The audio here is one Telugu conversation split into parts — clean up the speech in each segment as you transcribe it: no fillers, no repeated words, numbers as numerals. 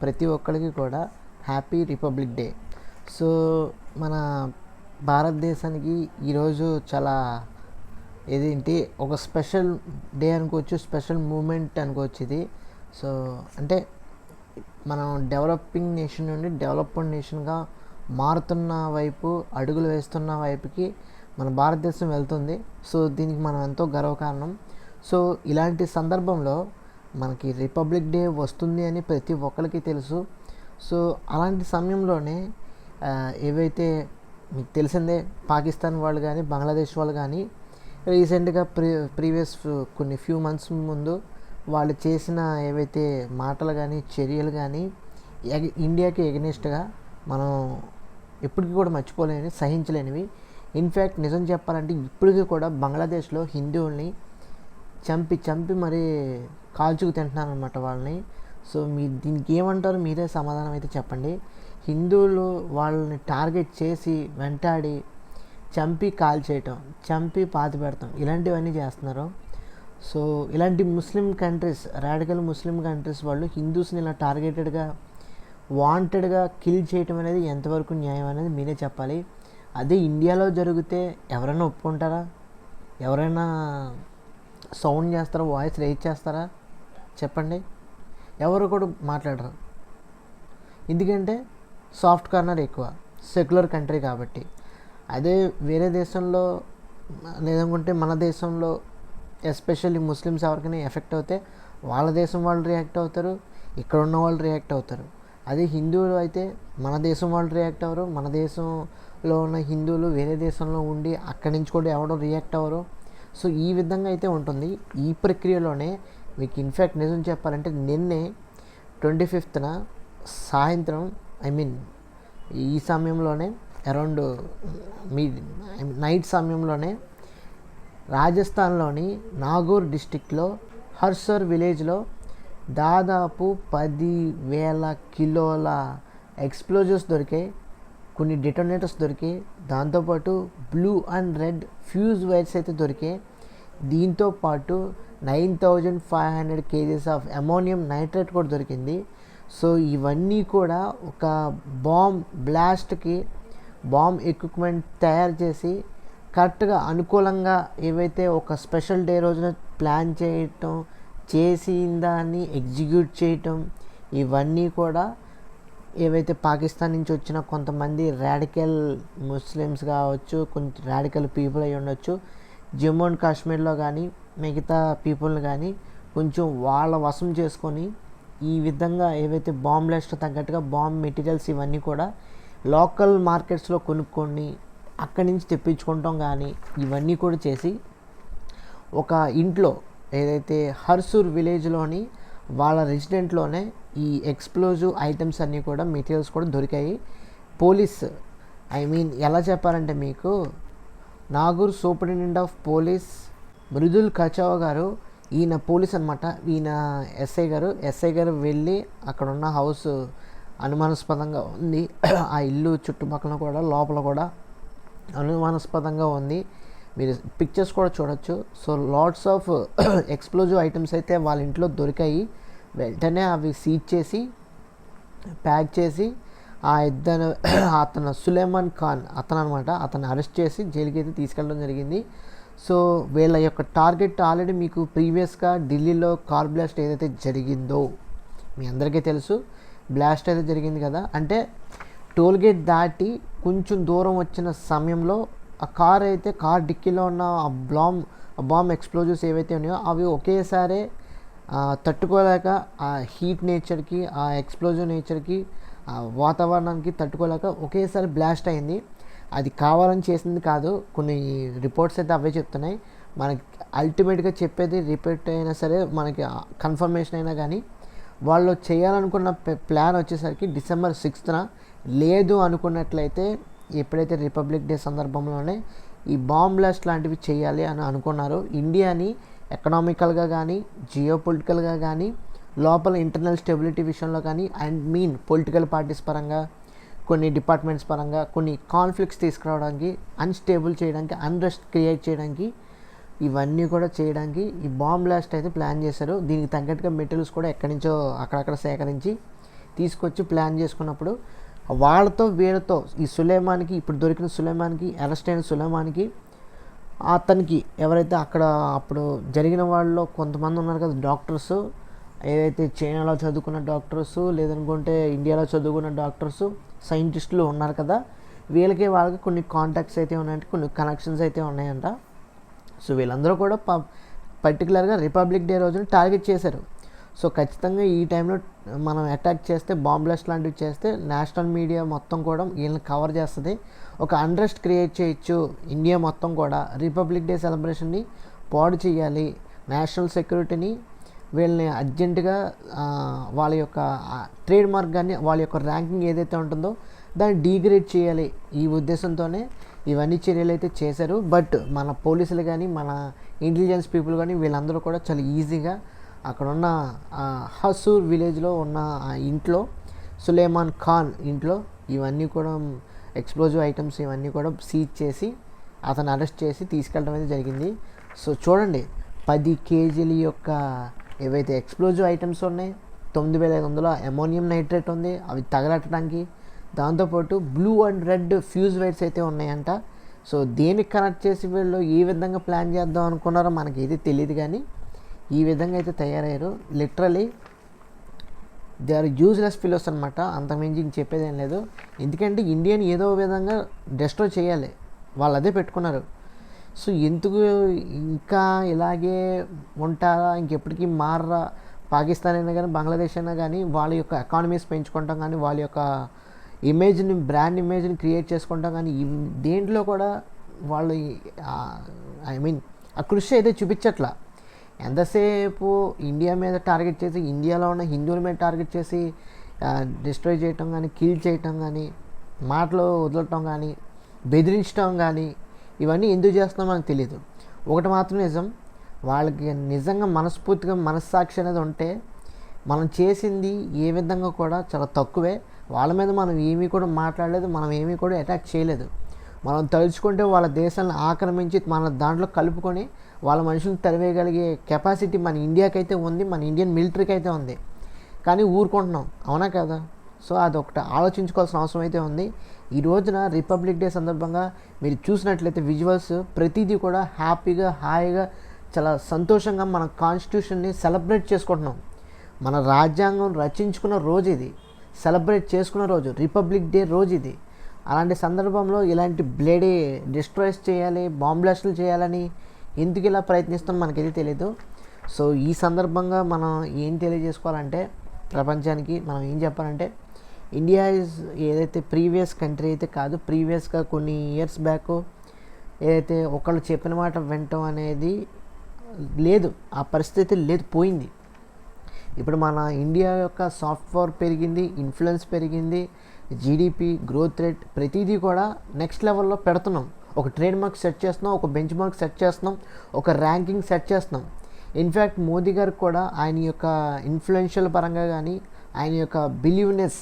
ప్రతి ఒక్కరికి కూడా హ్యాపీ రిపబ్లిక్ డే. సో మన భారతదేశానికి ఈరోజు చాలా ఏదేంటి ఒక స్పెషల్ డే అనుకోవచ్చు, స్పెషల్ మూమెంట్ అనుకోవచ్చు ఇది. సో అంటే మనం డెవలపింగ్ నేషన్ నుండి డెవలప్డ్ నేషన్గా మారుతున్న వైపు అడుగులు వేస్తున్న వైపుకి మన భారతదేశం వెళ్తుంది. సో దీనికి మనం ఎంతో గర్వకారణం. సో ఇలాంటి సందర్భంలో మనకి రిపబ్లిక్ డే వస్తుంది అని ప్రతి ఒక్కరికి తెలుసు. సో అలాంటి సమయంలోనే ఏవైతే మీకు తెలిసిందే, పాకిస్తాన్ వాళ్ళు కానీ బంగ్లాదేశ్ వాళ్ళు కానీ రీసెంట్గా ప్రీవియస్ కొన్ని ఫ్యూ మంత్స్ ముందు వాళ్ళు చేసిన ఏవైతే మాటలు కానీ చర్యలు కానీ ఇండియాకి ఎగనెస్ట్గా మనం ఎప్పటికీ కూడా మర్చిపోలేనివి, సహించలేనివి. ఇన్ఫ్యాక్ట్ నిజం చెప్పాలంటే ఇప్పటికీ కూడా బంగ్లాదేశ్లో హిందువుల్ని చంపి మరీ కాల్చుకు తింటున్నాను అనమాట వాళ్ళని. సో మీరు దీనికి ఏమంటారు, మీరే సమాధానం అయితే చెప్పండి. హిందువులు వాళ్ళని టార్గెట్ చేసి వెంటాడి చంపి కాల్చేయటం, చంపి పాతి పెడతాం, ఇలాంటివన్నీ చేస్తున్నారు. సో ఇలాంటి Muslim countries, radical Muslim countries వాళ్ళు హిందూస్ని ఇలా టార్గెటెడ్గా వాంటెడ్గా కిల్ చేయటం అనేది ఎంతవరకు న్యాయం అనేది మీరే చెప్పాలి. అదే ఇండియాలో జరిగితే ఎవరైనా ఒప్పుకుంటారా? ఎవరైనా సౌండ్ చేస్తారా? వాయిస్ రైజ్ చేస్తారా? చెప్పండి. ఎవరు కూడా మాట్లాడరు. ఎందుకంటే సాఫ్ట్ కార్నర్ ఎక్కువ, సెక్యులర్ కంట్రీ కాబట్టి. అదే వేరే దేశంలో లేదనుకుంటే మన దేశంలో ఎస్పెషల్లీ ముస్లిమ్స్ ఎవరికైనా ఎఫెక్ట్ అవుతే వాళ్ళ దేశం వాళ్ళు రియాక్ట్ అవుతారు, ఇక్కడ ఉన్న వాళ్ళు రియాక్ట్ అవుతారు. అదే హిందువులు అయితే మన దేశం వాళ్ళు రియాక్ట్ అవ్వరు, మన దేశంలో ఉన్న హిందువులు వేరే దేశంలో ఉండి అక్కడి నుంచి కూడా ఎవడో రియాక్ట్ అవ్వరు. సో ఈ విధంగా అయితే ఉంటుంది. ఈ ప్రక్రియలోనే మీకు ఇన్ఫ్యాక్ట్ నిజం చెప్పాలంటే నిన్నే 25న సాయంత్రం ఈ సమయంలోనే అరౌండ్ నైట్ సమయంలోనే రాజస్థాన్లోని నాగౌర్ డిస్టిక్లో హర్సర్ విలేజ్లో దాదాపు 10,000 కిలోల ఎక్స్ప్లోజివ్స్ దొరికాయి, కొన్ని డిటోనేటర్స్ దొరికాయి, దాంతోపాటు blue and red fuse wires అయితే దొరికాయి. దీంతోపాటు 9,500 kgs ఆఫ్ అమోనియం నైట్రేట్ కూడా దొరికింది. సో ఇవన్నీ కూడా ఒక బ్లాస్ట్కి బాంబ్ ఎక్విప్మెంట్ తయారు చేసి కరెక్ట్గా అనుకూలంగా ఏవైతే ఒక స్పెషల్ డే రోజున ప్లాన్ చేయటం, చేసిన దాన్ని ఎగ్జిక్యూట్ చేయటం, ఇవన్నీ కూడా ఏవైతే పాకిస్తాన్ నుంచి వచ్చిన కొంతమంది రాడికల్ ముస్లిమ్స్ కావచ్చు, కొంచెం రాడికల్ పీపుల్ అయి ఉండొచ్చు, జమ్మూ అండ్ కాశ్మీర్లో కానీ మిగతా పీపుల్ని కానీ కొంచెం వాళ్ళ వశం చేసుకొని ఈ విధంగా ఏవైతే బాంబ్ బ్లాస్ట్ తగ్గట్టుగా బాంబ్ మెటీరియల్స్ ఇవన్నీ కూడా లోకల్ మార్కెట్స్లో కొనుక్కొని అక్కడి నుంచి తెప్పించుకుంటాం కానీ ఇవన్నీ కూడా చేసి ఒక ఇంట్లో ఏదైతే హర్సూర్ విలేజ్లోని వాళ్ళ రెసిడెంట్లోనే ఈ ఎక్స్ప్లోజివ్ ఐటమ్స్ అన్నీ కూడా మెటీరియల్స్ కూడా దొరికాయి. పోలీస్ ఎలా చెప్పారంటే మీకు Nagaur superintendent of police Mridul Kachhawa garu, ఈయన పోలీస్ అనమాట, ఈయన ఎస్ఐ గారు వెళ్ళి అక్కడ ఉన్న హౌస్ అనుమానాస్పదంగా ఉంది, ఆ ఇల్లు చుట్టుపక్కల కూడా లోపల కూడా అనుమానాస్పదంగా ఉంది, మీరు పిక్చర్స్ కూడా చూడొచ్చు. So lots of explosive items అయితే వాళ్ళ ఇంట్లో దొరికాయి. వెంటనే అవి సీజ్ చేసి ప్యాక్ చేసి అతను సులేమాన్ ఖాన్ అతను అరెస్ట్ చేసి జైలుకి అయితే తీసుకెళ్ళడం జరిగింది. సో వీళ్ళ యొక్క టార్గెట్ ఆల్రెడీ మీకు ప్రీవియస్గా ఢిల్లీలో కార్ బ్లాస్ట్ ఏదైతే జరిగిందో మీ అందరికీ తెలుసు. బ్లాస్ట్ అయితే జరిగింది కదా, అంటే టోల్గేట్ దాటి కొంచెం దూరం వచ్చిన సమయంలో ఆ కార్ డిక్కీలో ఉన్న ఆ బాంబ్ ఎక్స్ప్లోజివ్స్ ఏవైతే ఉన్నాయో అవి ఒకేసారి తట్టుకోలేక ఆ హీట్ నేచర్కి, ఆ ఎక్స్ప్లోజివ్ నేచర్కి, ఆ వాతావరణానికి తట్టుకోలేక ఒకేసారి బ్లాస్ట్ అయింది. అది కావాలని చేసింది కాదు, కొన్ని రిపోర్ట్స్ అయితే అవే చెప్తున్నాయి. మనకి అల్టిమేట్గా చెప్పేది రిపోర్ట్ అయినా సరే, మనకి కన్ఫర్మేషన్ అయినా కానీ వాళ్ళు చేయాలనుకున్న ప్లాన్ వచ్చేసరికి December 6th లేదు అనుకున్నట్లయితే ఎప్పుడైతే రిపబ్లిక్ డే సందర్భంలోనే ఈ బాంబ్ బ్లాస్ట్ లాంటివి చేయాలి అని అనుకున్నారు. ఇండియాని ఎకనామికల్గా కానీ జియోపొలిటికల్గా కానీ లోపల ఇంటర్నల్ స్టెబిలిటీ విషయంలో కానీ పొలిటికల్ పార్టీస్ పరంగా, కొన్ని డిపార్ట్మెంట్స్ పరంగా కొన్ని కాన్ఫ్లిక్ట్స్ తీసుకురావడానికి, అన్స్టేబుల్ చేయడానికి, అన్రెస్ట్ క్రియేట్ చేయడానికి ఇవన్నీ కూడా చేయడానికి ఈ బాంబ్ బ్లాస్ట్ అయితే ప్లాన్ చేశారు. దీనికి తగ్గట్టుగా మెటీరియల్స్ కూడా ఎక్కడి నుంచో అక్కడక్కడ సేకరించి తీసుకొచ్చి ప్లాన్ చేసుకున్నప్పుడు వాళ్ళతో వీళ్ళతో ఈ సులేమాన్కి, ఇప్పుడు దొరికిన సులేమాన్కి, అరెస్ట్ అయిన సులేమాన్కి, అతనికి ఎవరైతే అక్కడ అప్పుడు జరిగిన వాళ్ళలో కొంతమంది ఉన్నారు కదా డాక్టర్స్, ఏదైతే చైనాలో చదువుకున్న డాక్టర్స్, లేదనుకుంటే ఇండియాలో చదువుకున్న డాక్టర్స్, సైంటిస్టులు ఉన్నారు కదా, వాళ్ళకి కొన్ని కాంటాక్ట్స్ అయితే ఉన్నాయంట, కొన్ని కనెక్షన్స్ అయితే ఉన్నాయంట. సో వీళ్ళందరూ కూడా పర్టికులర్గా రిపబ్లిక్ డే రోజున టార్గెట్ చేశారు. సో ఖచ్చితంగా ఈ టైంలో మనం అటాక్ చేస్తే, బాంబ్ బ్లాస్ట్ లాంటివి చేస్తే నేషనల్ మీడియా మొత్తం కూడా వీళ్ళని కవర్ చేస్తుంది. ఒక అన్రెస్ట్ క్రియేట్ చేయొచ్చు. ఇండియా మొత్తం కూడా రిపబ్లిక్ డే సెలబ్రేషన్ని పాడు చేయాలి, నేషనల్ సెక్యూరిటీని, వీళ్ళని అర్జెంటుగా వాళ్ళ యొక్క ట్రేడ్ మార్క్ కానీ వాళ్ళ యొక్క ర్యాంకింగ్ ఏదైతే ఉంటుందో దాన్ని డీగ్రేడ్ చేయాలి. ఈ ఉద్దేశంతోనే ఇవన్నీ చర్యలు అయితే చేశారు. బట్ మన పోలీసులు కానీ, మన ఇంటెలిజెన్స్ పీపుల్ కానీ వీళ్ళందరూ కూడా చాలా ఈజీగా అక్కడున్న హసూర్ విలేజ్లో ఉన్న ఆ ఇంట్లో, సులేమాన్ ఖాన్ ఇంట్లో ఇవన్నీ కూడా ఎక్స్ప్లోజివ్ ఐటమ్స్ ఇవన్నీ కూడా సీజ్ చేసి అతను అరెస్ట్ చేసి తీసుకెళ్ళడం అయితే జరిగింది. సో చూడండి, 10 కేజీల యొక్క ఏవైతే ఎక్స్ప్లోజివ్ ఐటమ్స్ ఉన్నాయి, 9,500 అమోనియం నైట్రేట్ ఉంది, అవి తగలట్టడానికి. దాంతోపాటు blue and red fuse wires అయితే ఉన్నాయంట. సో దేనికి కనెక్ట్ చేసి వీళ్ళు ఏ విధంగా ప్లాన్ చేద్దాం అనుకున్నారో మనకి ఏది తెలియదు, కానీ ఈ విధంగా అయితే తయారయ్యారు. Literally they are useless fellows అనమాట. అంతకుమించి ఇంక చెప్పేది ఏం లేదు. ఎందుకంటే ఇండియాని ఏదో విధంగా డిస్ట్రాయ్ చేయాలి, వాళ్ళు అదే పెట్టుకున్నారు. సో ఎందుకు ఇంకా ఇలాగే ఉంటారా, ఇంకెప్పటికీ మారరా? పాకిస్తాన్ అయినా కానీ, బంగ్లాదేశ్ అయినా కానీ వాళ్ళ యొక్క ఎకానమీస్ పెంచుకుంటాం కానీ, వాళ్ళ యొక్క ఇమేజ్ని, బ్రాండ్ ఇమేజ్ని క్రియేట్ చేసుకుంటాం కానీ, దేంట్లో కూడా వాళ్ళు ఆ కృషి అయితే చూపించట్లా. ఎంతసేపు ఇండియా మీద టార్గెట్ చేసి, ఇండియాలో ఉన్న హిందువుల మీద టార్గెట్ చేసి డిస్ట్రాయ్ చేయటం కానీ, కిల్ చేయటం కానీ, మాటలు వదలటం కానీ, బెదిరించడం కానీ, ఇవన్నీ ఎందుకు చేస్తున్నామో మనకు తెలియదు. ఒకటి మాత్రం నిజం, వాళ్ళకి నిజంగా మనస్ఫూర్తిగా మనస్సాక్షి అనేది ఉంటే మనం చేసింది ఏ విధంగా కూడా చాలా తక్కువే. వాళ్ళ మీద మనం ఏమీ కూడా మాట్లాడలేదు, మనం ఏమీ కూడా అటాక్ చేయలేదు. మనం తలుచుకుంటే వాళ్ళ దేశాలను ఆక్రమించి మన దాంట్లో కలుపుకొని వాళ్ళ మనుషులను తరివేయగలిగే కెపాసిటీ మన ఇండియాకైతే ఉంది, మన ఇండియన్ మిలిటరీకి అయితే ఉంది. కానీ ఊరుకుంటున్నాం, అవునా కదా? సో అదొకటి ఆలోచించుకోవాల్సిన అవసరం అయితే ఉంది. ఈ రోజున రిపబ్లిక్ డే సందర్భంగా మీరు చూసినట్లయితే విజువల్స్ ప్రతిదీ కూడా హ్యాపీగా, హాయిగా, చాలా సంతోషంగా మన కాన్స్టిట్యూషన్ని సెలబ్రేట్ చేసుకుంటున్నాం. మన రాజ్యాంగం రచించుకున్న రోజు ఇది, సెలబ్రేట్ చేసుకున్న రోజు, రిపబ్లిక్ డే రోజు ఇది. అలాంటి సందర్భంలో ఇలాంటి బ్లేడీ డిస్ట్రాయ్స్ చేయాలి, బాంబ్ బ్లాస్టులు చేయాలని ఎందుకు ఇలా ప్రయత్నిస్తాం మనకైతే తెలియదు. సో ఈ సందర్భంగా మనం ఏం తెలియజేసుకోవాలంటే, ప్రపంచానికి మనం ఏం చెప్పాలంటే, ఇండియా ఈజ్ ఏదైతే ప్రీవియస్ కంట్రీ అయితే కాదు, ప్రీవియస్గా కొన్ని ఇయర్స్ బ్యాక్ ఏదైతే ఒకళ్ళు చెప్పిన మాట వినటం అనేది లేదు, ఆ పరిస్థితి లేదు, పోయింది. ఇప్పుడు మన ఇండియా యొక్క సాఫ్ట్వేర్ పెరిగింది, ఇన్ఫ్లుయెన్స్ పెరిగింది, జీడిపి గ్రోత్ రేట్ ప్రతిదీ కూడా నెక్స్ట్ లెవెల్లో పెడుతున్నాం. ఒక ట్రేడ్ మార్క్ సెట్ చేస్తున్నాం, ఒక బెంచ్ మార్క్ సెట్ చేస్తున్నాం, ఒక ర్యాంకింగ్ సెట్ చేస్తున్నాం. ఇన్ఫ్యాక్ట్ మోదీ గారికి కూడా ఆయన యొక్క ఇన్ఫ్లుయెన్షియల్ పరంగా కానీ, ఆయన యొక్క బిలీవ్నెస్,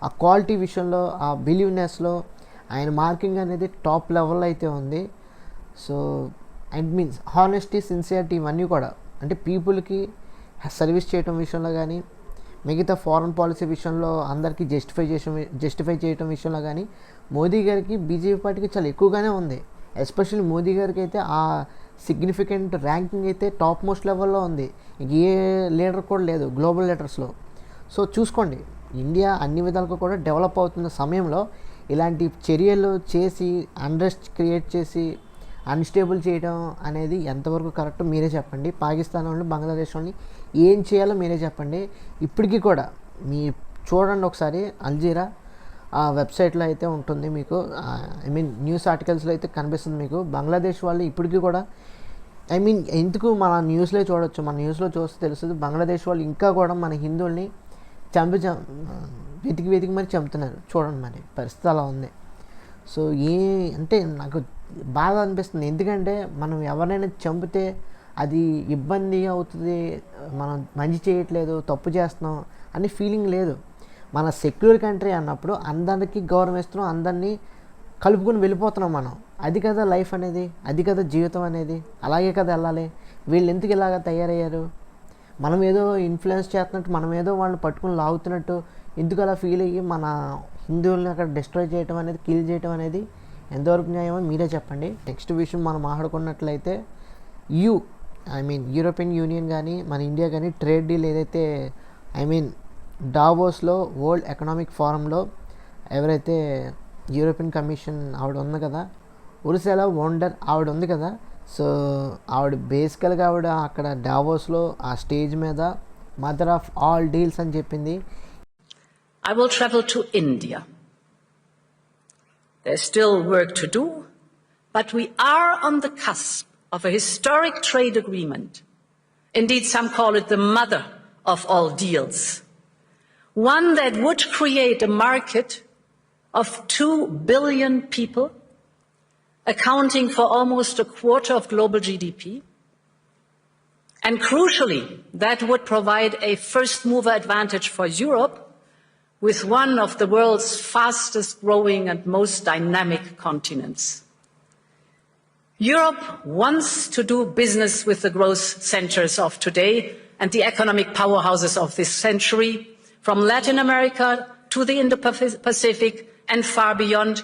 ఆ క్వాలిటీ విషయంలో, ఆ బిలీవ్నెస్లో ఆయన మార్కింగ్ అనేది టాప్ లెవెల్లో అయితే ఉంది. సో హానెస్టీ, సిన్సియారిటీ ఇవన్నీ కూడా, అంటే పీపుల్కి సర్వీస్ చేయటం విషయంలో కానీ, మిగతా ఫారెన్ పాలసీ విషయంలో అందరికీ జస్టిఫై చేయటం విషయంలో కానీ మోదీ గారికి, బీజేపీ పార్టీకి చాలా ఎక్కువగానే ఉంది. ఎస్పెషల్లీ మోదీ గారికి అయితే ఆ సిగ్నిఫికెంట్ ర్యాంకింగ్ అయితే టాప్ మోస్ట్ లెవెల్లో ఉంది. ఏ లీడర్ కూడా లేదు గ్లోబల్ లీడర్స్లో. సో చూసుకోండి, ఇండియా అన్ని విధాలుగా కూడా డెవలప్ అవుతున్న సమయంలో ఇలాంటి చర్యలు చేసి అన్రెస్ట్ క్రియేట్ చేసి అన్స్టేబుల్ చేయడం అనేది ఎంతవరకు కరెక్ట్ మీరే చెప్పండి. పాకిస్తాన్ వాళ్ళు, బంగ్లాదేశ్ వాళ్ళని ఏం చేయాలో మీరే చెప్పండి. ఇప్పటికీ కూడా మీ చూడండి ఒకసారి, అల్జీరా ఆ వెబ్సైట్లో అయితే ఉంటుంది మీకు, న్యూస్ ఆర్టికల్స్లో అయితే కనిపిస్తుంది మీకు. బంగ్లాదేశ్ వాళ్ళు ఇప్పటికీ కూడా ఎందుకు మన న్యూస్లో చూడొచ్చు, మన న్యూస్లో చూస్తే తెలుస్తుంది, బంగ్లాదేశ్ వాళ్ళు ఇంకా కూడా మన హిందువుల్ని వెతికి మరి చంపుతున్నారు. చూడండి మరి పరిస్థితి అలా ఉంది. సో అంటే నాకు బాగా అనిపిస్తుంది, ఎందుకంటే మనం ఎవరైనా చంపితే అది ఇబ్బంది అవుతుంది, మనం మంచి చేయట్లేదు, తప్పు చేస్తున్నాం అని ఫీలింగ్ లేదు. మన సెక్యులర్ కంట్రీ అన్నప్పుడు అందరికీ గౌరవం ఇస్తున్నాం, అందరినీ కలుపుకొని వెళ్ళిపోతున్నాం మనం. అది కదా లైఫ్ అనేది, అది కదా జీవితం అనేది, అలాగే కదా వెళ్ళాలి. వీళ్ళు ఎందుకు ఇలాగ తయారయ్యారు? మనం ఏదో ఇన్ఫ్లుయెన్స్ చేస్తున్నట్టు, మనం ఏదో వాళ్ళని పట్టుకుని లాగుతున్నట్టు ఎందుకు అలా ఫీల్ అయ్యి మన హిందువుల్ని అక్కడ డిస్ట్రాయ్ చేయడం అనేది, కిల్ చేయడం అనేది ఎంతవరకు న్యాయమో మీరే చెప్పండి. నెక్స్ట్ విషయం మనం మాట్లాడుకున్నట్లయితే యూరోపియన్ యూనియన్ కానీ మన ఇండియా కానీ ట్రేడ్ డీల్ ఏదైతే డావోస్లో వరల్డ్ ఎకనామిక్ ఫోరంలో ఎవరైతే యూరోపియన్ కమిషన్ ఆవిడ ఉంది కదా, ఉర్సులా వోండర్ ఆవిడ ఉంది కదా. సో ఆవిడ బేసికల్గా ఆవిడ అక్కడ డావోస్లో ఆ స్టేజ్ మీద మదర్ ఆఫ్ ఆల్ డీల్స్ అని చెప్పింది. I will travel to India. There's still work to do, but we are on the cusp of a historic trade agreement. Indeed, some call it the mother of all deals. One that would create a market of 2 billion people, accounting for almost a quarter of global GDP. And crucially, that would provide a first mover advantage for Europe, with one of the world's fastest growing and most dynamic continents. Europe wants to do business with the growth centers of today and the economic powerhouses of this century, from Latin America to the Indo-Pacific and far beyond.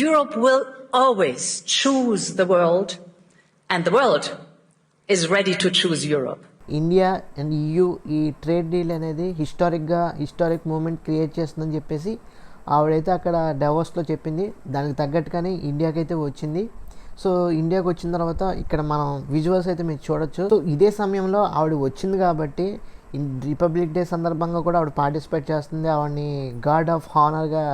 Europe will always choose the world, and the world is ready to choose Europe. India and EU ఈ ట్రేడ్ డీల్ అనేది హిస్టారిక్ మూమెంట్ క్రియేట్ చేస్తుందని చెప్పేసి ఆవిడైతే అక్కడ డెవోస్లో చెప్పింది. దానికి తగ్గట్టుగానే ఇండియాకి అయితే వచ్చింది. సో ఇండియాకి వచ్చిన తర్వాత ఇక్కడ మనం విజువల్స్ అయితే మీరు చూడొచ్చు. సో ఇదే సమయంలో ఆవిడ వచ్చింది కాబట్టి రిపబ్లిక్ డే సందర్భంగా కూడా ఆవిడ పార్టిసిపేట్ చేస్తుంది. ఆవిడని గార్డ్ ఆఫ్ హానర్గా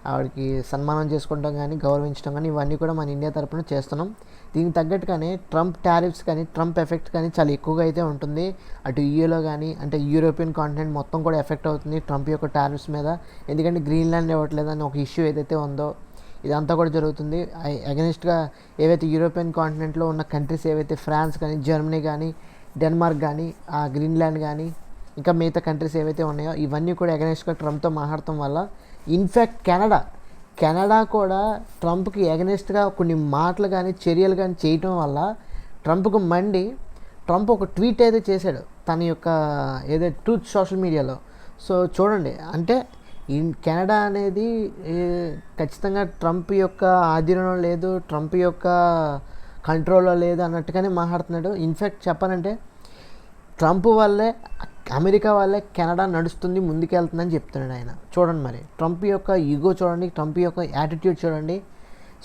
ఆవిడకి సన్మానం చేసుకుంటాం కానీ, గౌరవించడం కానీ ఇవన్నీ కూడా మన ఇండియా తరపున చేస్తున్నాం. దీనికి తగ్గట్టుగానే ట్రంప్ టారిఫ్స్ కానీ, ట్రంప్ ఎఫెక్ట్ కానీ చాలా ఎక్కువగా అయితే ఉంటుంది. అటు యూఏలో కానీ, అంటే యూరోపియన్ కాంటినెంట్ మొత్తం కూడా ఎఫెక్ట్ అవుతుంది ట్రంప్ యొక్క టారిఫ్స్ మీద. ఎందుకంటే గ్రీన్లాండ్ ఇవ్వట్లేదని ఒక ఇష్యూ ఏదైతే ఉందో ఇదంతా కూడా జరుగుతుంది. అగెనిస్ట్గా ఏవైతే యూరోపియన్ కాంటినెంట్లో ఉన్న కంట్రీస్ ఏవైతే ఫ్రాన్స్ కానీ, జర్మనీ కానీ, డెన్మార్క్ కానీ, ఆ గ్రీన్లాండ్ కానీ, ఇంకా మిగతా కంట్రీస్ ఏవైతే ఉన్నాయో ఇవన్నీ కూడా అగెనిస్ట్గా ట్రంప్తో మాట్లాడటం వల్ల, ఇన్ఫ్యాక్ట్ కెనడా కూడా ట్రంప్కి ఎగనెస్ట్గా కొన్ని మాటలు కానీ, చర్యలు కానీ చేయటం వల్ల ట్రంప్కు మండి ట్రంప్ ఒక ట్వీట్ అయితే చేశాడు తన యొక్క ఏదైతే ట్రూత్ సోషల్ మీడియాలో. సో చూడండి, అంటే కెనడా అనేది ఖచ్చితంగా ట్రంప్ యొక్క ఆధీనంలో లేదు, ట్రంప్ యొక్క కంట్రోల్లో లేదు అన్నట్టుగానే మాట్లాడుతున్నాడు. ఇన్ఫ్యాక్ట్ చెప్పాలంటే ట్రంప్ వల్లే, అమెరికా వల్లే కెనడా నడుస్తుంది, ముందుకెళ్తుందని చెప్తున్నాడు ఆయన. చూడండి మరి ట్రంప్ యొక్క ఈగో చూడండి, ట్రంప్ యొక్క యాటిట్యూడ్ చూడండి.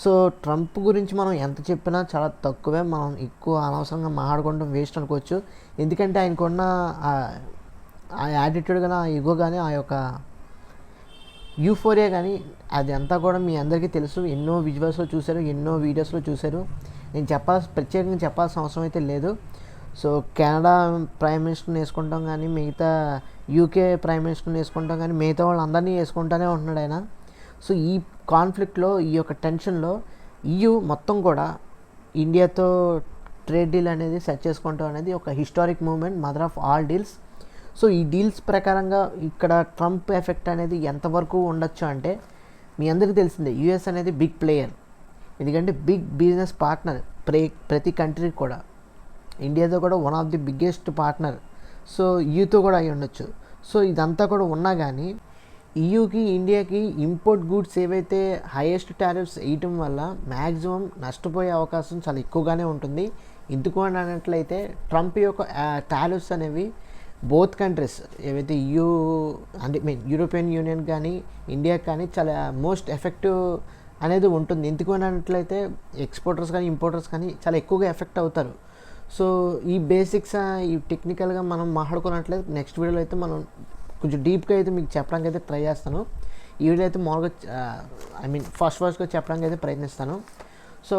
సో ట్రంప్ గురించి మనం ఎంత చెప్పినా చాలా తక్కువే. మనం ఎక్కువ అనవసరంగా మాట్లాడుకోవడం వేస్ట్ అనుకోవచ్చు. ఎందుకంటే ఆయనకున్న ఆ యాటిట్యూడ్ కానీ, ఆ ఈగో కానీ, ఆ యొక్క యూఫోరియా కానీ అది అంతా కూడా మీ అందరికీ తెలుసు. ఎన్నో విజువల్స్లో చూశారు, ఎన్నో వీడియోస్లో చూశారు. నేను ప్రత్యేకంగా చెప్పాల్సిన అవసరం అయితే లేదు. సో కెనడా ప్రైమ్ మినిస్టర్ని వేసుకుంటాం కానీ, మిగతా యూకే ప్రైమ్ మినిస్టర్ని వేసుకుంటాం కానీ, మిగతా వాళ్ళందరినీ వేసుకుంటూనే ఉంటున్నాడు ఆయన. సో ఈ కాన్ఫ్లిక్ట్లో, ఈ యొక్క టెన్షన్లో EU మొత్తం కూడా ఇండియాతో ట్రేడ్ డీల్ అనేది సెట్ చేసుకుంటాం అనేది ఒక historic moment, mother of all deals. So ఈ డీల్స్ ప్రకారంగా ఇక్కడ ట్రంప్ ఎఫెక్ట్ అనేది ఎంతవరకు ఉండొచ్చు అంటే, మీ అందరికీ తెలిసిందే US అనేది బిగ్ ప్లేయర్. ఎందుకంటే బిగ్ బిజినెస్ పార్ట్నర్ ప్రతి కంట్రీకి కూడా. ఇండియాతో కూడా one of the biggest partner. So EUతో కూడా అయి ఉండొచ్చు. సో ఇదంతా కూడా ఉన్నా కానీ EUకి, ఇండియాకి ఇంపోర్ట్ గూడ్స్ ఏవైతే హైయెస్ట్ టారిఫ్స్ వేయటం వల్ల మ్యాక్సిమం నష్టపోయే అవకాశం చాలా ఎక్కువగానే ఉంటుంది. ఎందుకు అని అన్నట్లయితే ట్రంప్ యొక్క టారిఫ్స్ అనేవి బోత్ కంట్రీస్ ఏవైతే EU అంటే యూరోపియన్ యూనియన్ కానీ, ఇండియాకి కానీ చాలా మోస్ట్ ఎఫెక్టివ్ అనేది ఉంటుంది. ఎందుకు అని అన్నట్లయితే ఎక్స్పోర్టర్స్ కానీ, ఇంపోర్టర్స్ కానీ చాలా ఎక్కువగా ఎఫెక్ట్ అవుతారు. సో ఈ బేసిక్స్, ఈ టెక్నికల్గా మనం మాట్లాడుకున్నట్లయితే నెక్స్ట్ వీడియోలో అయితే మనం కొంచెం డీప్గా అయితే మీకు చెప్పడానికి అయితే ట్రై చేస్తాను. ఈ వీడియో అయితే మామూలుగా ఫస్ట్గా చెప్పడానికి అయితే ప్రయత్నిస్తాను. సో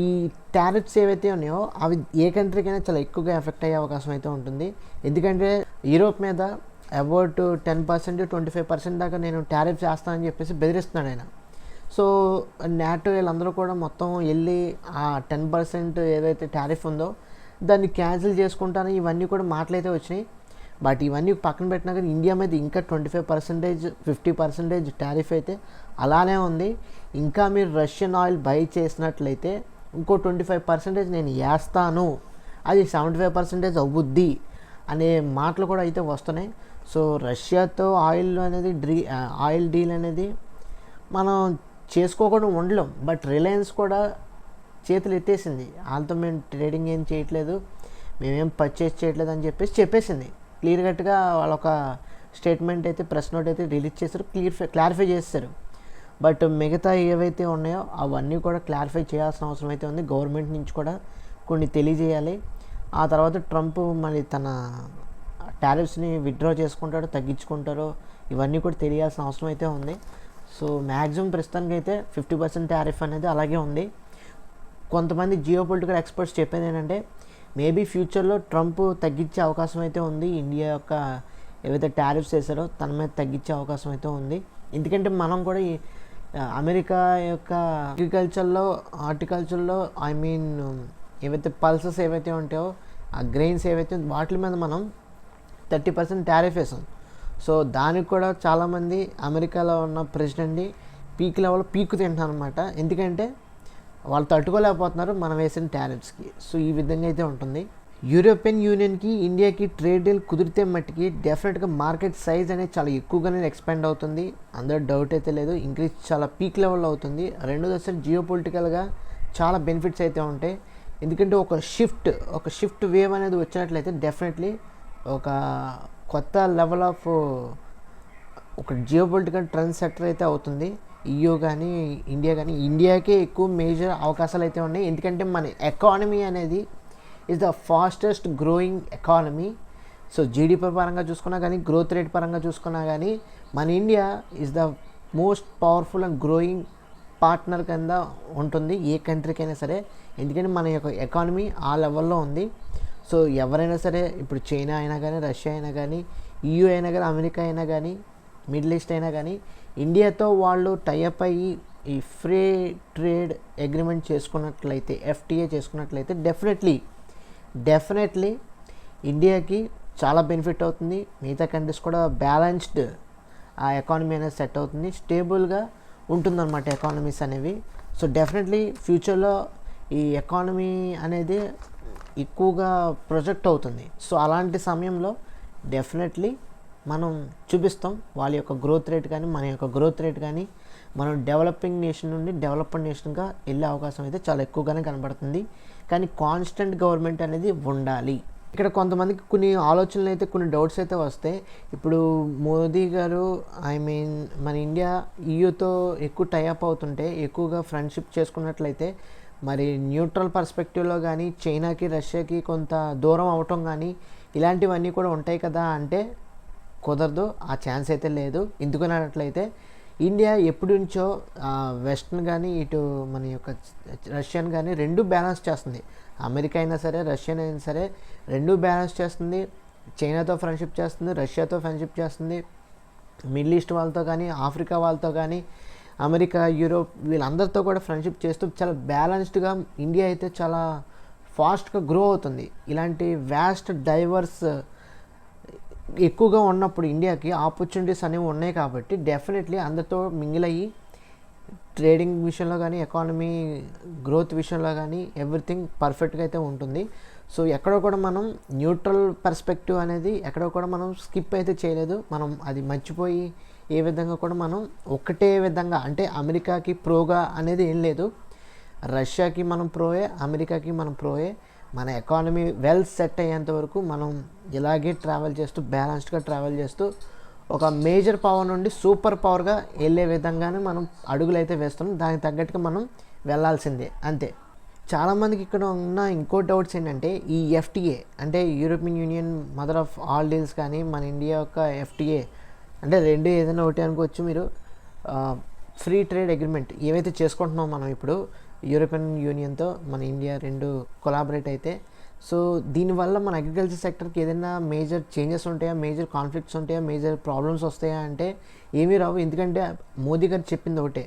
ఈ టారిఫ్స్ ఏవైతే ఉన్నాయో అవి ఏ కంట్రీకైనా చాలా ఎక్కువగా ఎఫెక్ట్ అయ్యే అవకాశం అయితే ఉంటుంది. ఎందుకంటే యూరోప్ మీద అబౌట్ 10%, 25% దాకా నేను టారిఫ్ చేస్తానని చెప్పేసి బెదిరిస్తున్నాడు ఆయన. సో నాటో వీళ్ళందరూ కూడా మొత్తం వెళ్ళి ఆ 10% ఏదైతే టారిఫ్ ఉందో దాన్ని క్యాన్సిల్ చేసుకుంటాను, ఇవన్నీ కూడా మాటలైతే వచ్చినాయి. బట్ ఇవన్నీ పక్కన పెట్టినా కానీ ఇండియా మీద ఇంకా 25%, 50% టారిఫ్ అయితే అలానే ఉంది. ఇంకా మీరు రష్యన్ ఆయిల్ బై చేసినట్లయితే ఇంకో 25% నేను వేస్తాను, అది 75% అవుద్ది అనే మాటలు కూడా అయితే వస్తున్నాయి. సో రష్యాతో ఆయిల్ డీల్ అనేది మనం చేసుకోకుండా ఉండలేం. బట్ రిలయన్స్ కూడా చేతులు ఎత్తేసింది, వాళ్ళతో మేము ట్రేడింగ్ ఏం చేయట్లేదు, మేమేం పర్చేస్ చేయట్లేదు అని చెప్పేసింది క్లియర్ కట్గా. వాళ్ళొక స్టేట్మెంట్ అయితే ప్రెస్ నోట్ అయితే రిలీజ్ చేశారు, క్లారిఫై చేస్తారు. బట్ మిగతా ఏవైతే ఉన్నాయో అవన్నీ కూడా క్లారిఫై చేయాల్సిన అవసరం అయితే ఉంది. గవర్నమెంట్ నుంచి కూడా కొన్ని తెలియజేయాలి. ఆ తర్వాత ట్రంప్ మళ్ళీ తన టారిఫ్స్ని విత్డ్రా చేసుకుంటాడో తగ్గించుకుంటారో ఇవన్నీ కూడా తెలియాల్సిన అవసరం అయితే ఉంది. సో మ్యాక్సిమం ప్రస్తుతానికి అయితే 50% టారిఫ్ అనేది అలాగే ఉంది. కొంతమంది జియోపొలిటికల్ ఎక్స్పర్ట్స్ చెప్పేది ఏంటంటే మేబీ ఫ్యూచర్లో ట్రంప్ తగ్గించే అవకాశం అయితే ఉంది. ఇండియా యొక్క ఏవైతే టారిఫ్స్ వేసారో తన మీద తగ్గించే అవకాశం అయితే ఉంది. ఎందుకంటే మనం కూడా ఈ అమెరికా యొక్క హార్టికల్చర్లో ఐ మీన్ ఏవైతే పల్సెస్ ఏవైతే ఉంటాయో ఆ గ్రెయిన్స్ ఏవైతే వాటి మీద మనం 30% టారిఫ్ వేసాం. సో దానికి కూడా చాలామంది అమెరికాలో ఉన్న ప్రెసిడెంట్ని పీక్ లెవెల్ తింటున్నారు అనమాట. ఎందుకంటే వాళ్ళు తట్టుకోలేకపోతున్నారు మనం వేసిన టారిఫ్స్కి. సో ఈ విధంగా అయితే ఉంటుంది. యూరోపియన్ యూనియన్కి ఇండియాకి ట్రేడ్ డీల్ కుదిరితే మట్టికి డెఫినెట్గా మార్కెట్ సైజ్ అనేది చాలా ఎక్కువగానే ఎక్స్పాండ్ అవుతుంది, అందులో డౌట్ అయితే లేదు. ఇంక్రీజ్ చాలా పీక్ లెవెల్లో అవుతుంది. రెండోది అసలు జియోపొలిటికల్గా చాలా బెనిఫిట్స్ అయితే ఉంటాయి. ఎందుకంటే ఒక షిఫ్ట్ వేవ్ అనేది వచ్చినట్లయితే డెఫినెట్లీ ఒక కొత్త లెవెల్ ఆఫ్ ఒక జియోపొలిటికల్ ట్రెండ్ సెక్టర్ అయితే అవుతుంది. EU కానీ ఇండియా కానీ, ఇండియాకే ఎక్కువ మేజర్ అవకాశాలు అయితే ఉన్నాయి. ఎందుకంటే మన ఎకానమీ అనేది is the fastest growing economy. So GDP పరంగా చూసుకున్నా కానీ, గ్రోత్ రేట్ పరంగా చూసుకున్నా కానీ మన India is the most powerful and growing partner కింద ఉంటుంది ఏ కంట్రీకైనా సరే. ఎందుకంటే మన యొక్క ఎకానమీ ఆ లెవెల్లో ఉంది. సో ఎవరైనా సరే, ఇప్పుడు చైనా అయినా కానీ, రష్యా అయినా కానీ, EU అయినా కానీ, అమెరికా అయినా కానీ, మిడిల్ ఈస్ట్ అయినా కానీ ఇండియాతో వాళ్ళు టైఅప్ అయ్యి ఈ ఫ్రీ ట్రేడ్ అగ్రిమెంట్ చేసుకున్నట్లయితే, FTA చేసుకున్నట్లయితే డెఫినెట్లీ ఇండియాకి చాలా బెనిఫిట్ అవుతుంది. మిగతా కంట్రీస్ కూడా బ్యాలెన్స్డ్ ఆ ఎకానమీ అనేది సెట్ అవుతుంది, స్టేబుల్గా ఉంటుందన్నమాట ఎకానమీస్ అనేవి. సో డెఫినెట్లీ ఫ్యూచర్లో ఈ ఎకానమీ అనేది ఎక్కువగా ప్రొజెక్ట్ అవుతుంది. సో అలాంటి సమయంలో డెఫినెట్లీ మనం చూపిస్తాం వాళ్ళ యొక్క గ్రోత్ రేట్ కానీ, మన యొక్క గ్రోత్ రేట్ కానీ, మనం డెవలపింగ్ నేషన్ నుండి డెవలప్డ్ నేషన్గా వెళ్ళే అవకాశం అయితే చాలా ఎక్కువగానే కనబడుతుంది. కానీ కాన్స్టెంట్ గవర్నమెంట్ అనేది ఉండాలి. ఇక్కడ కొంతమందికి కొన్ని ఆలోచనలు అయితే, కొన్ని డౌట్స్ అయితే వస్తాయి. ఇప్పుడు మోదీ గారు మన ఇండియా EUతో ఎక్కువ టైఅప్ అవుతుంటే, ఎక్కువగా ఫ్రెండ్షిప్ చేసుకున్నట్లయితే మరి న్యూట్రల్ పర్స్పెక్టివ్లో కానీ చైనాకి రష్యాకి కొంత దూరం అవటం కానీ ఇలాంటివన్నీ కూడా ఉంటాయి కదా అంటే కుదరదు, ఆ ఛాన్స్ అయితే లేదు. ఎందుకన్నట్లయితే ఇండియా ఎప్పటి నుంచో వెస్ట్ని కానీ ఇటు మన యొక్క రష్యన్ కానీ రెండు బ్యాలెన్స్ చేస్తుంది. అమెరికా అయినా సరే, రష్యన్ అయినా సరే రెండు బ్యాలెన్స్ చేస్తుంది. చైనాతో ఫ్రెండ్షిప్ చేస్తుంది, రష్యాతో ఫ్రెండ్షిప్ చేస్తుంది, మిడిల్ ఈస్ట్ వాళ్ళతో కానీ, ఆఫ్రికా వాళ్ళతో కానీ, అమెరికా, యూరోప్ వీళ్ళందరితో కూడా ఫ్రెండ్షిప్ చేస్తూ చాలా బ్యాలెన్స్డ్గా ఇండియా అయితే చాలా ఫాస్ట్గా గ్రో అవుతుంది. ఇలాంటి వ్యాస్ట్ డైవర్స్ ఎక్కువగా ఉన్నప్పుడు ఇండియాకి ఆపర్చునిటీస్ అనేవి ఉన్నాయి కాబట్టి డెఫినెట్లీ అందరితో మింగిల్ అయ్యి ట్రేడింగ్ విషయంలో కానీ, ఎకానమీ గ్రోత్ విషయంలో కానీ ఎవ్రీథింగ్ పర్ఫెక్ట్గా అయితే ఉంటుంది. సో ఎక్కడో కూడా మనం న్యూట్రల్ పర్స్పెక్టివ్ అనేది ఎక్కడో కూడా మనం స్కిప్ అయితే చేయలేదు. మనం అది మర్చిపోయి ఏ విధంగా కూడా మనం ఒకటే విధంగా అంటే అమెరికాకి ప్రోగా అనేది ఏం లేదు. రష్యాకి మనం ప్రోయే, అమెరికాకి మనం ప్రోయే. మన ఎకానమీ వెల్ సెట్ అయ్యేంత వరకు మనం ఇలాగే ట్రావెల్ చేస్తూ బ్యాలెన్స్డ్గా ట్రావెల్ చేస్తూ ఒక మేజర్ పవర్ నుండి సూపర్ పవర్గా వెళ్ళే విధంగానే మనం అడుగులు అయితే వేస్తున్నాం. దానికి తగ్గట్టుగా మనం వెళ్ళాల్సిందే, అంతే. చాలామందికి ఇక్కడ ఉన్న ఇంకో డౌట్స్ ఏంటంటే ఈ FTA అంటే European union mother of all deals కానీ, మన ఇండియా యొక్క FTA అంటే రెండు ఏదైనా ఒకటి అనుకోవచ్చు మీరు. ఫ్రీ ట్రేడ్ అగ్రిమెంట్ ఏవైతే చేసుకుంటున్నామో మనం ఇప్పుడు యూరోపియన్ యూనియన్తో మన ఇండియా రెండు కొలాబరేట్ అయితే, సో దీనివల్ల మన అగ్రికల్చర్ సెక్టర్కి ఏదైనా మేజర్ చేంజెస్ ఉంటాయా, మేజర్ కాన్ఫ్లిక్ట్స్ ఉంటాయా, మేజర్ ప్రాబ్లమ్స్ వస్తాయా అంటే ఏమీ రావు. ఎందుకంటే మోదీ గారు చెప్పింది ఒకటే,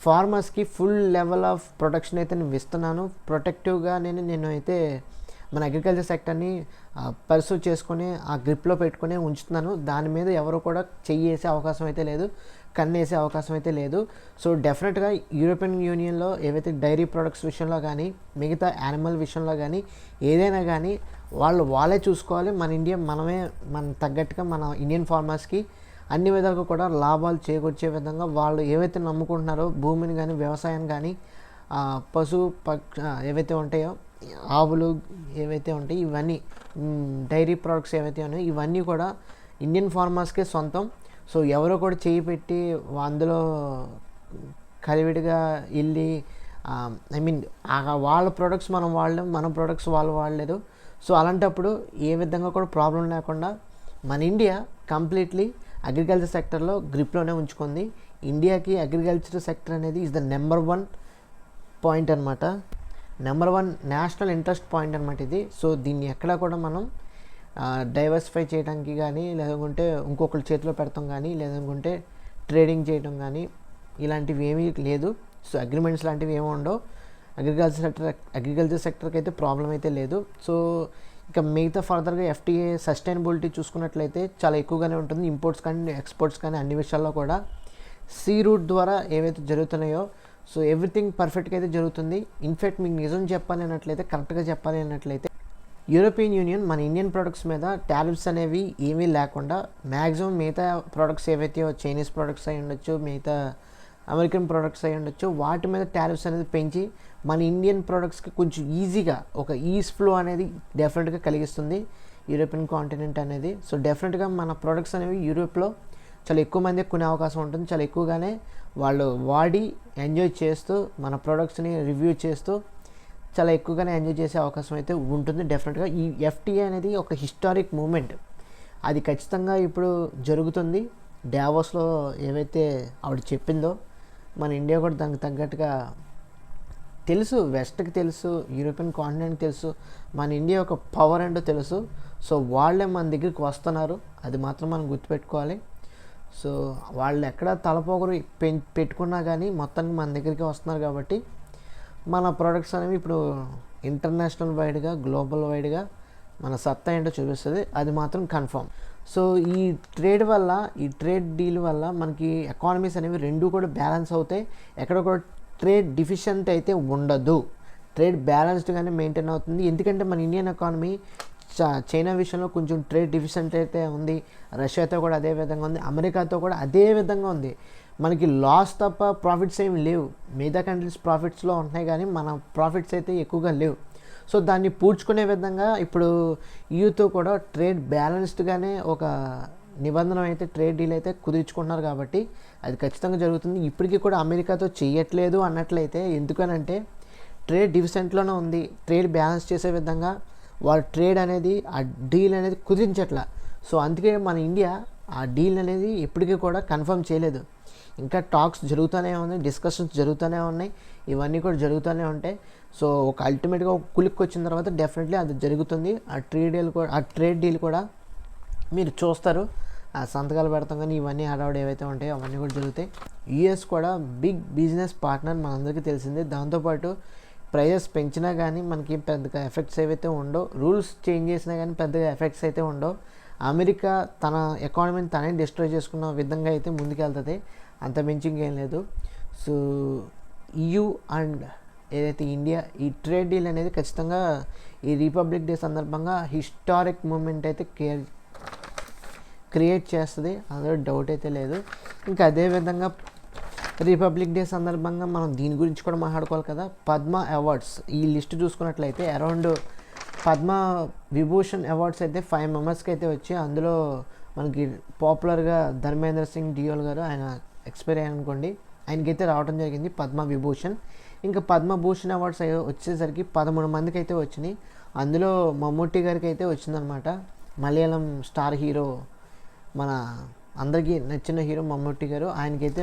ఫార్మర్స్కి ఫుల్ లెవెల్ ఆఫ్ ప్రొటెక్షన్ అయితే నేను ఇస్తున్నాను, ప్రొటెక్టివ్గా నేను అయితే మన అగ్రికల్చర్ సెక్టర్ని పర్సూ చేసుకొని ఆ గ్రిప్లో పెట్టుకొని ఉంచుతున్నాను. దాని మీద ఎవరు కూడా చెయ్యి వేసే అవకాశం అయితే లేదు, కన్ను వేసే అవకాశం అయితే లేదు. సో డెఫినెట్గా యూరోపియన్ యూనియన్లో ఏవైతే డైరీ ప్రొడక్ట్స్ విషయంలో కానీ మిగతా యానిమల్ విషయంలో కానీ ఏదైనా కానీ వాళ్ళే చూసుకోవాలి. మన ఇండియా మన తగ్గట్టుగా మన ఇండియన్ ఫార్మర్స్కి అన్ని విధాలుగా కూడా లాభాలు చేకూర్చే విధంగా వాళ్ళు ఏవైతే నమ్ముకుంటున్నారో భూమిని కానీ వ్యవసాయాన్ని కానీ ఏవైతే ఉంటాయో ఆవులు ఏవైతే ఉంటాయి ఇవన్నీ డైరీ ప్రొడక్ట్స్ ఏవైతే ఉన్నాయో ఇవన్నీ కూడా ఇండియన్ ఫార్మర్స్కే సొంతం. సో ఎవరో కూడా చేయి పెట్టి అందులో కలివిడిగా వెళ్ళి వాళ్ళ ప్రొడక్ట్స్ మనం వాడలేం, మన ప్రొడక్ట్స్ వాళ్ళు వాడలేదు. సో అలాంటప్పుడు ఏ విధంగా కూడా ప్రాబ్లం లేకుండా మన ఇండియా కంప్లీట్లీ అగ్రికల్చర్ సెక్టర్లో గ్రిప్లోనే ఉంచుకుంది. ఇండియాకి అగ్రికల్చర్ సెక్టర్ అనేది ఈజ్ ద నెంబర్ 1 పాయింట్ అనమాట, నెంబర్ 1 నేషనల్ ఇంట్రెస్ట్ పాయింట్ అనమాట ఇది. సో దీన్ని ఎక్కడా కూడా మనం డైవర్సిఫై చేయడానికి కానీ లేదంటే ఇంకొకరి చేతిలో పెడతాం కానీ లేదనుకుంటే ట్రేడింగ్ చేయడం కానీ ఇలాంటివి ఏమీ లేదు. సో అగ్రిమెంట్స్ లాంటివి ఏమీ ఉండవు. అగ్రికల్చర్ సెక్టర్కి అయితే ప్రాబ్లం అయితే లేదు. సో ఇక మిగతా ఫర్దర్గా ఎఫ్టీఏ సస్టైనబిలిటీ చూసుకున్నట్లయితే చాలా ఎక్కువగానే ఉంటుంది. ఇంపోర్ట్స్ కానీ ఎక్స్పోర్ట్స్ కానీ అన్ని విషయాల్లో కూడా సీ రూట్ ద్వారా ఏవైతే జరుగుతున్నాయో సో ఎవ్రీథింగ్ పర్ఫెక్ట్గా అయితే జరుగుతుంది. ఇన్ఫ్యాక్ట్ మీకు నిజం చెప్పాలి అన్నట్లయితే కరెక్ట్గా చెప్పాలి అన్నట్లయితే యూరోపియన్ యూనియన్ మన ఇండియన్ ప్రొడక్ట్స్ మీద టారిఫ్స్ అనేవి ఏమీ లేకుండా మ్యాక్సిమం మిగతా ప్రొడక్ట్స్ ఏవైతే చైనీస్ ప్రొడక్ట్స్ అయి ఉండొచ్చు, మిగతా అమెరికన్ ప్రొడక్ట్స్ అయి ఉండొచ్చు, వాటి మీద టారిఫ్స్ అనేది పెంచి మన ఇండియన్ ప్రొడక్ట్స్కి కొంచెం ఈజీగా ఒక ఈజ్ ఫ్లో అనేది డెఫినెట్గా కలిగిస్తుంది యూరోపియన్ కాంటినెంట్ అనేది. సో డెఫినెట్గా మన ప్రొడక్ట్స్ అనేవి యూరోప్లో చాలా ఎక్కువ మంది కొనే అవకాశం ఉంటుంది. చాలా ఎక్కువగానే వాళ్ళు వాడి ఎంజాయ్ చేస్తూ మన ప్రొడక్ట్స్ని రివ్యూ చేస్తూ చాలా ఎక్కువగానే ఎంజాయ్ చేసే అవకాశం అయితే ఉంటుంది. డెఫినెట్గా ఈ ఎఫ్టీఏ అనేది ఒక హిస్టారిక్ మూమెంట్, అది ఖచ్చితంగా ఇప్పుడు జరుగుతుంది. డావోస్లో ఏవైతే ఆవిడ చెప్పిందో మన ఇండియా కూడా దానికి తగ్గట్టుగా తెలుసు, వెస్ట్కి తెలుసు, యూరోపియన్ కాంటినెంట్ తెలుసు, మన ఇండియా ఒక పవర్ ఏంటో తెలుసు. సో వాళ్ళే మన దగ్గరికి వస్తున్నారు, అది మాత్రం మనం గుర్తుపెట్టుకోవాలి. సో వాళ్ళు ఎక్కడ తలపోగరు పెట్టుకున్నా కానీ మొత్తానికి మన దగ్గరికి వస్తున్నారు కాబట్టి మన ప్రోడక్ట్స్ అనేవి ఇప్పుడు ఇంటర్నేషనల్ వైడ్గా గ్లోబల్ వైడ్గా మన సత్తా ఏంటో చూపిస్తుంది, అది మాత్రం కన్ఫర్మ్. సో ఈ ట్రేడ్ డీల్ వల్ల మనకి ఎకానమీస్ అనేవి రెండూ కూడా బ్యాలెన్స్ అవుతాయి. ఎక్కడ కూడా ట్రేడ్ డిఫిషియెంట్ అయితే ఉండదు, ట్రేడ్ బ్యాలెన్స్డ్గానే మెయింటైన్ అవుతుంది. ఎందుకంటే మన ఇండియన్ ఎకానమీ చైనా విషయంలో కొంచెం ట్రేడ్ డిఫిషియెంట్ అయితే ఉంది, రష్యాతో కూడా అదే విధంగా ఉంది, అమెరికాతో కూడా అదే విధంగా ఉంది. మనకి లాస్ తప్ప ప్రాఫిట్స్ ఏమి లేవు. మిగతా కంట్రీస్ ప్రాఫిట్స్లో ఉంటున్నాయి కానీ మన ప్రాఫిట్స్ అయితే ఎక్కువగా లేవు. సో దాన్ని పూడ్చుకునే విధంగా ఇప్పుడు యూతో కూడా ట్రేడ్ బ్యాలెన్స్డ్గానే ఒక నిబంధన అయితే ట్రేడ్ డీల్ అయితే కుదుర్చుకుంటున్నారు కాబట్టి అది ఖచ్చితంగా జరుగుతుంది. ఇప్పటికీ కూడా అమెరికాతో చేయట్లేదు అన్నట్లయితే ఎందుకనంటే ట్రేడ్ డిఫిషియెంట్లోనే ఉంది, ట్రేడ్ బ్యాలెన్స్ చేసే విధంగా వాళ్ళ ట్రేడ్ అనేది ఆ డీల్ అనేది కుదించట్లా. సో అందుకే మన ఇండియా ఆ డీల్ అనేది ఇప్పటికీ కూడా కన్ఫర్మ్ చేయలేదు. ఇంకా టాక్స్ జరుగుతూనే ఉన్నాయి, డిస్కషన్స్ జరుగుతూనే ఉన్నాయి, ఇవన్నీ కూడా జరుగుతూనే ఉంటాయి. సో ఒక అల్టిమేట్గా ఒక కులిక్కి వచ్చిన తర్వాత డెఫినెట్లీ అది జరుగుతుంది. ఆ ట్రేడ్ డీల్ కూడా మీరు చూస్తారు. ఆ సంతకాలు పెడతాం కానీ ఇవన్నీ హడావుడు ఏవైతే ఉంటాయో అవన్నీ కూడా జరుగుతాయి. యూఎస్ కూడా బిగ్ బిజినెస్ పార్ట్నర్ మనందరికీ తెలిసిందే. దాంతోపాటు ప్రైజెస్ పెంచినా కానీ మనకి పెద్దగా ఎఫెక్ట్స్ ఏవైతే ఉండవు, రూల్స్ చేంజ్ చేసినా కానీ పెద్దగా ఎఫెక్ట్స్ అయితే ఉండవు. అమెరికా తన ఎకానమీని తనే డిస్ట్రాయ్ చేసుకున్న విధంగా అయితే ముందుకెళ్తుంది, అంత మించి ఇంకేం లేదు. సో EU అండ్ ఏదైతే ఇండియా ఈ ట్రేడ్ డీల్ అనేది ఖచ్చితంగా ఈ రిపబ్లిక్ డే సందర్భంగా హిస్టారిక్ మూమెంట్ అయితే క్రియేట్ చేస్తుంది, అందులో డౌట్ అయితే లేదు. ఇంకా అదేవిధంగా రిపబ్లిక్ డే సందర్భంగా మనం దీని గురించి కూడా మాట్లాడుకోవాలి కదా. పద్మ అవార్డ్స్ ఈ లిస్ట్ చూసుకున్నట్లయితే అరౌండ్ పద్మ విభూషణ్ అవార్డ్స్ అయితే 5 మెంబర్స్కి అయితే వచ్చి అందులో మనకి పాపులర్గా ధర్మేంద్ర సింగ్ డియోల్ గారు, ఆయన ఎక్స్పైర్ అయ్యారు అనుకోండి, ఆయనకైతే రావడం జరిగింది పద్మ విభూషణ్. ఇంకా పద్మభూషణ్ అవార్డ్స్ వచ్చేసరికి 13 మందికి అయితే వచ్చినాయి. అందులో మమ్ముట్టి గారికి అయితే వచ్చిందనమాట. మలయాళం స్టార్ హీరో, మన అందరికీ నచ్చిన హీరో మమ్ముట్టి గారు, ఆయనకైతే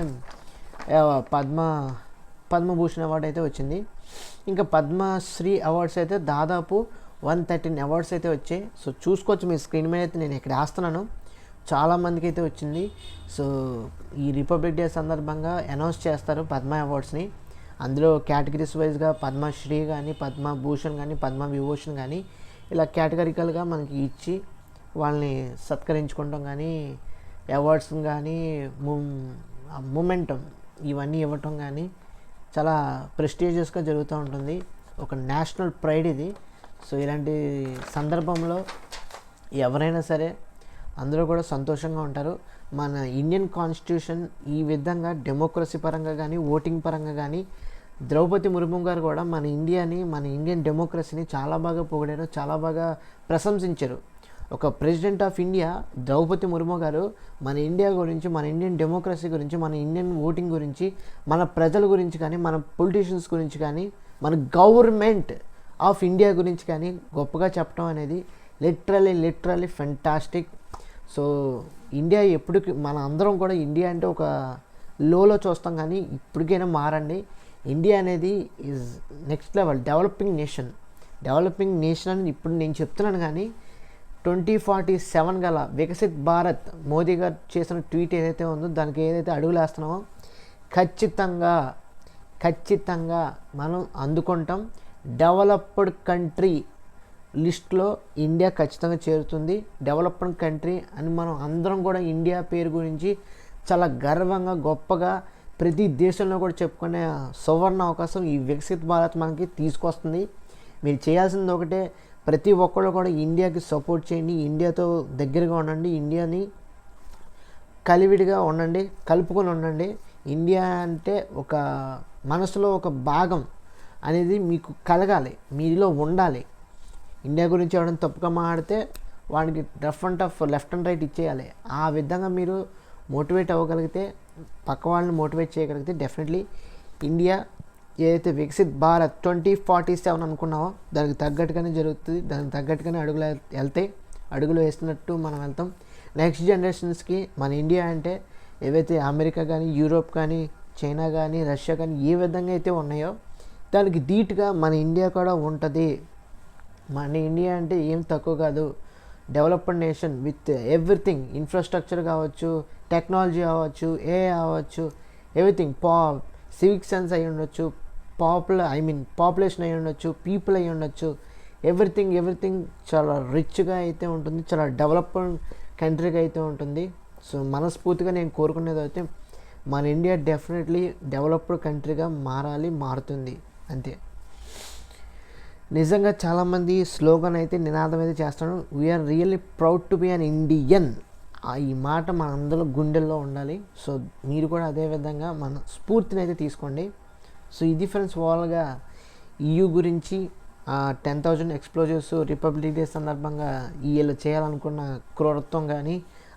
పద్మభూషణ్ అవార్డు అయితే వచ్చింది. ఇంకా పద్మశ్రీ అవార్డ్స్ అయితే దాదాపు 113 అవార్డ్స్ అయితే వచ్చాయి. సో చూసుకోవచ్చు మీ స్క్రీన్ మీద అయితే నేను ఇక్కడ వేస్తున్నాను, చాలామందికి అయితే వచ్చింది. సో ఈ రిపబ్లిక్ డే సందర్భంగా అనౌన్స్ చేస్తారు పద్మ అవార్డ్స్ని. అందులో కేటగిరీస్ వైజ్గా పద్మశ్రీ కానీ, పద్మభూషణ్ కానీ, పద్మవిభూషణ్ కానీ ఇలా కేటగిరికల్గా మనకి ఇచ్చి వాళ్ళని సత్కరించుకుంటాం కానీ అవార్డ్స్ కానీ మూమెంటం ఇవన్నీ ఇవ్వటం కానీ చాలా ప్రెస్టీజియస్గా జరుగుతూ ఉంటుంది. ఒక నేషనల్ ప్రైడ్ ఇది. సో ఇలాంటి సందర్భంలో ఎవరైనా సరే అందరూ కూడా సంతోషంగా ఉంటారు. మన ఇండియన్ కాన్స్టిట్యూషన్ ఈ విధంగా డెమోక్రసీ పరంగా కానీ ఓటింగ్ పరంగా కానీ ద్రౌపది ముర్ము గారు కూడా మన ఇండియన్ డెమోక్రసీని చాలా బాగా పొగిడారు, చాలా బాగా ప్రశంసించారు. ఒక president of India Draupadi Murmu garu మన ఇండియా గురించి, మన ఇండియన్ డెమోక్రసీ గురించి, మన ఇండియన్ ఓటింగ్ గురించి, మన ప్రజల గురించి కానీ, మన పొలిటీషియన్స్ గురించి కానీ, మన గవర్నమెంట్ ఆఫ్ ఇండియా గురించి కానీ గొప్పగా చెప్పడం అనేది లిటరలీ ఫెంటాస్టిక్. సో ఇండియా ఎప్పటికి మన అందరం కూడా ఇండియా అంటే ఒక లోలో చూస్తాం కానీ ఇప్పటికైనా మారండి. ఇండియా అనేది is next level developing nation అని ఇప్పుడు నేను చెప్తున్నాను. కానీ 2047 గల వికసిత్ భారత్ మోదీ గారు చేసిన ట్వీట్ ఏదైతే ఉందో దానికి ఏదైతే అడుగులు వేస్తున్నామో ఖచ్చితంగా మనం అందుకుంటాం. డెవలప్డ్ కంట్రీ లిస్ట్లో ఇండియా ఖచ్చితంగా చేరుతుంది. డెవలప్డ్ కంట్రీ అని మనం అందరం కూడా ఇండియా పేరు గురించి చాలా గర్వంగా గొప్పగా ప్రతి దేశంలో కూడా చెప్పుకునే సువర్ణ అవకాశం ఈ వికసిత్ భారత్ మనకి తీసుకొస్తుంది. మీరు చేయాల్సింది ఒకటే, ప్రతి ఒక్కళ్ళు కూడా ఇండియాకి సపోర్ట్ చేయండి, ఇండియాతో దగ్గరగా ఉండండి, ఇండియాని కలివిడిగా ఉండండి, కలుపుకొని ఉండండి. ఇండియా అంటే ఒక మనసులో ఒక భాగం అనేది మీకు కలగాలి, మీలో ఉండాలి. ఇండియా గురించి ఎవరైనా తప్పుగా మాట్లాడితే వాడికి లెఫ్ట్ అండ్ రైట్ ఇచ్చేయాలి. ఆ విధంగా మీరు మోటివేట్ అవ్వగలిగితే, పక్క వాళ్ళని మోటివేట్ చేయగలిగితే డెఫినెట్లీ ఇండియా ఏదైతే వికసిత్ భారత్ 2047 అనుకున్నామో దానికి తగ్గట్టుగానే జరుగుతుంది. దానికి తగ్గట్టుగానే అడుగులు వేస్తున్నట్టు మనం వెళ్తాం. నెక్స్ట్ జనరేషన్స్కి మన ఇండియా అంటే ఏవైతే అమెరికా కానీ, యూరోప్ కానీ, చైనా కానీ, రష్యా కానీ ఏ విధంగా అయితే ఉన్నాయో దానికి ధీటుగా మన ఇండియా కూడా ఉంటుంది. మన ఇండియా అంటే ఏం తక్కువ కాదు. Developed nation with everything, infrastructure కావచ్చు, టెక్నాలజీ కావచ్చు, ఏఐ కావచ్చు, ఎవ్రీథింగ్, సివిక్ సెన్స్ అయి ఉండొచ్చు, పాపులేషన్ అయి ఉండొచ్చు, పీపుల్ అయి ఉండొచ్చు, ఎవ్రీథింగ్ చాలా రిచ్గా అయితే ఉంటుంది, చాలా డెవలప్డ్ కంట్రీగా అయితే ఉంటుంది. సో మనస్ఫూర్తిగా నేను కోరుకునేది అయితే మన ఇండియా డెఫినెట్లీ డెవలప్డ్ కంట్రీగా మారుతుంది అంతే. నిజంగా చాలామంది స్లోగన్ అయితే నినాదం అయితే చేస్తాను, we are really proud to be an Indian. ఈ మాట మన అందరూ గుండెల్లో ఉండాలి. సో మీరు కూడా అదేవిధంగా మన స్ఫూర్తిని అయితే తీసుకోండి. సో ఇది ఫ్రెండ్స్ ఓవరాల్గా EU గురించి 10,000 ఎక్స్ప్లోజివ్స్ రిపబ్లిక్ డే సందర్భంగా వీళ్ళు చేయాలనుకున్న క్రూరత్వం కానీ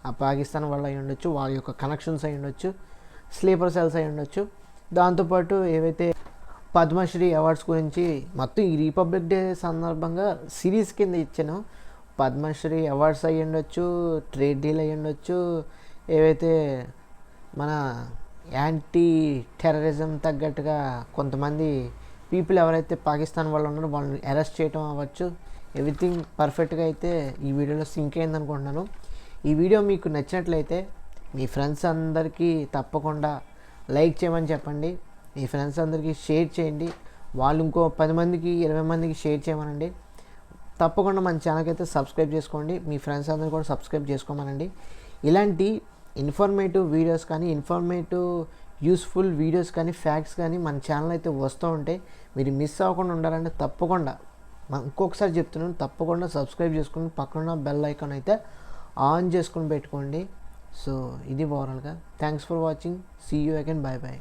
ఆ పాకిస్తాన్ వల్ల అయి ఉండొచ్చు, వాళ్ళ యొక్క కనెక్షన్స్ అయి ఉండొచ్చు, స్లీపర్ సెల్స్ అయి ఉండొచ్చు, దాంతోపాటు ఏవైతే పద్మశ్రీ అవార్డ్స్ గురించి మొత్తం ఈ రిపబ్లిక్ డే సందర్భంగా సిరీస్ కింద ఇచ్చాను. పద్మశ్రీ అవార్డ్స్ అయ్యి ఉండొచ్చు, ట్రేడ్ డీల్ అయ్యి ఉండొచ్చు, ఏవైతే మన యాంటీ టెర్రరిజం తగ్గట్టుగా కొంతమంది పీపుల్ ఎవరైతే పాకిస్తాన్ వాళ్ళు ఉన్నారో వాళ్ళని అరెస్ట్ చేయడం అవ్వచ్చు, ఎవ్రీథింగ్ పర్ఫెక్ట్గా అయితే ఈ వీడియోలో సింక్ అయింది అనుకుంటున్నాను. ఈ వీడియో మీకు నచ్చినట్లయితే మీ ఫ్రెండ్స్ అందరికీ తప్పకుండా లైక్ చేయమని చెప్పండి, మీ ఫ్రెండ్స్ అందరికీ షేర్ చేయండి, వాళ్ళు ఇంకో 10 మందికి 20 మందికి షేర్ చేయమనండి. తప్పకుండా మన ఛానల్కి అయితే సబ్స్క్రైబ్ చేసుకోండి, మీ ఫ్రెండ్స్ అందరూ కూడా సబ్స్క్రైబ్ చేసుకోమనండి. ఇలాంటి ఇన్ఫర్మేటివ్ వీడియోస్ కానీ, యూస్ఫుల్ వీడియోస్ కానీ, ఫ్యాక్ట్స్ కానీ మన ఛానల్ అయితే వస్తూ ఉంటాయి. మీరు మిస్ అవ్వకుండా ఉండాలంటే తప్పకుండా ఇంకొకసారి చెప్తున్నాను, తప్పకుండా సబ్స్క్రైబ్ చేసుకుని పక్కన బెల్ ఐకాన్ అయితే ఆన్ చేసుకుని పెట్టుకోండి. సో ఇది ఓవరాల్గా thanks for watching, see you again, bye.